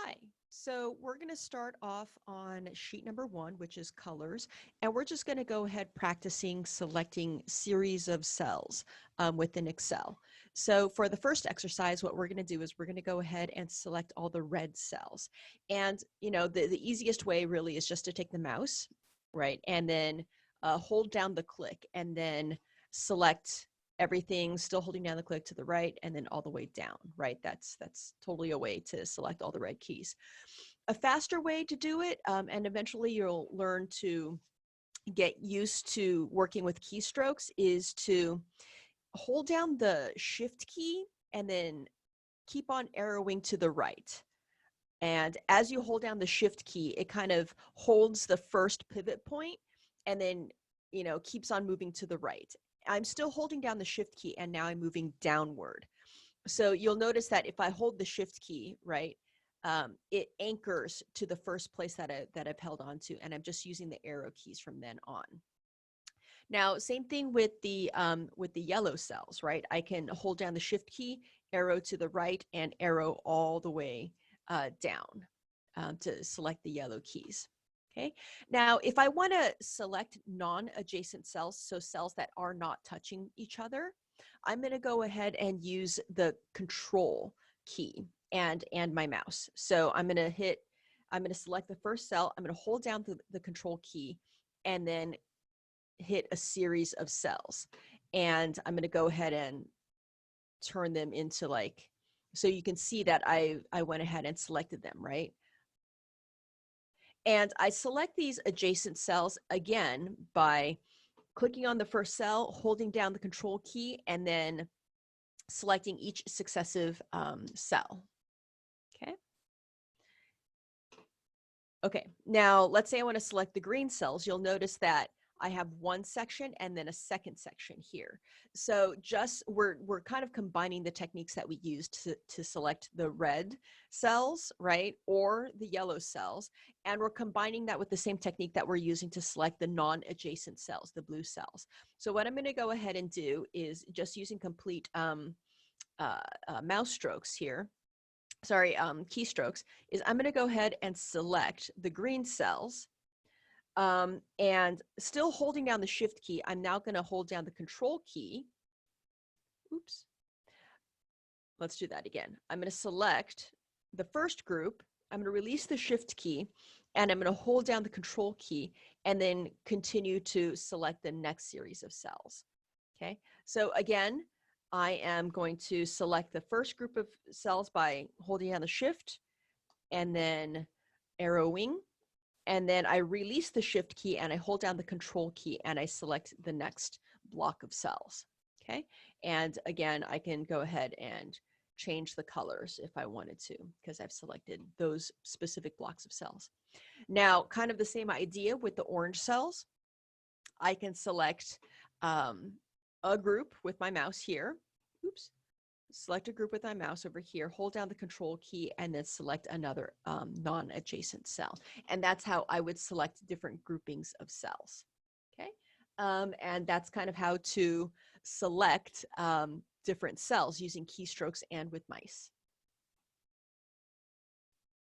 Hi. So we're going to start off on sheet number 1, which is colors, and we're just going to go ahead practicing selecting series of cells within Excel. So for the first exercise, what we're going to do is we're going to go ahead and select all the red cells. And, the easiest way really is just to take the mouse, right, and then hold down the click and then select everything, still holding down the click to the right and then all the way down, right? That's totally a way to select all the red keys. A faster way to do it, and eventually you'll learn to get used to working with keystrokes, is to hold down the shift key and then keep on arrowing to the right. And as you hold down the shift key, it kind of holds the first pivot point and then, keeps on moving to the right. I'm still holding down the shift key and now I'm moving downward. So you'll notice that if I hold the shift key, right, it anchors to the first place that I've held on to, and I'm just using the arrow keys from then on. Now, same thing with the yellow cells, right? I can hold down the shift key, arrow to the right, and arrow all the way down to select the yellow keys. Okay. Now, if I want to select non-adjacent cells, so cells that are not touching each other, I'm going to go ahead and use the control key and my mouse. So I'm going to select the first cell. I'm going to hold down the control key and then hit a series of cells. And I'm going to go ahead and turn them into so you can see that I went ahead and selected them, right? And I select these adjacent cells again by clicking on the first cell, holding down the control key, and then selecting each successive cell. Okay. Okay, now let's say I want to select the green cells. You'll notice that I have one section and then a second section here. So we're kind of combining the techniques that we used to select the red cells, right, or the yellow cells, and we're combining that with the same technique that we're using to select the non-adjacent cells, the blue cells. So what I'm going to go ahead and do is just using complete mouse strokes here. Sorry, keystrokes, is I'm going to go ahead and select the green cells, and still holding down the shift key. I'm now going to hold down the control key. Oops. Let's do that again. I'm going to select the first group. I'm going to release the shift key and I'm going to hold down the control key and then continue to select the next series of cells. Okay. So again, I am going to select the first group of cells by holding down the shift and then arrowing. And then I release the shift key and I hold down the control key and I select the next block of cells. Okay. And again, I can go ahead and change the colors if I wanted to, because I've selected those specific blocks of cells. Now, kind of the same idea with the orange cells. I can select a group with my mouse here. Oops. Select a group with my mouse over here, hold down the control key, and then select another non-adjacent cell. And that's how I would select different groupings of cells. Okay. And that's kind of how to select different cells using keystrokes and with mice.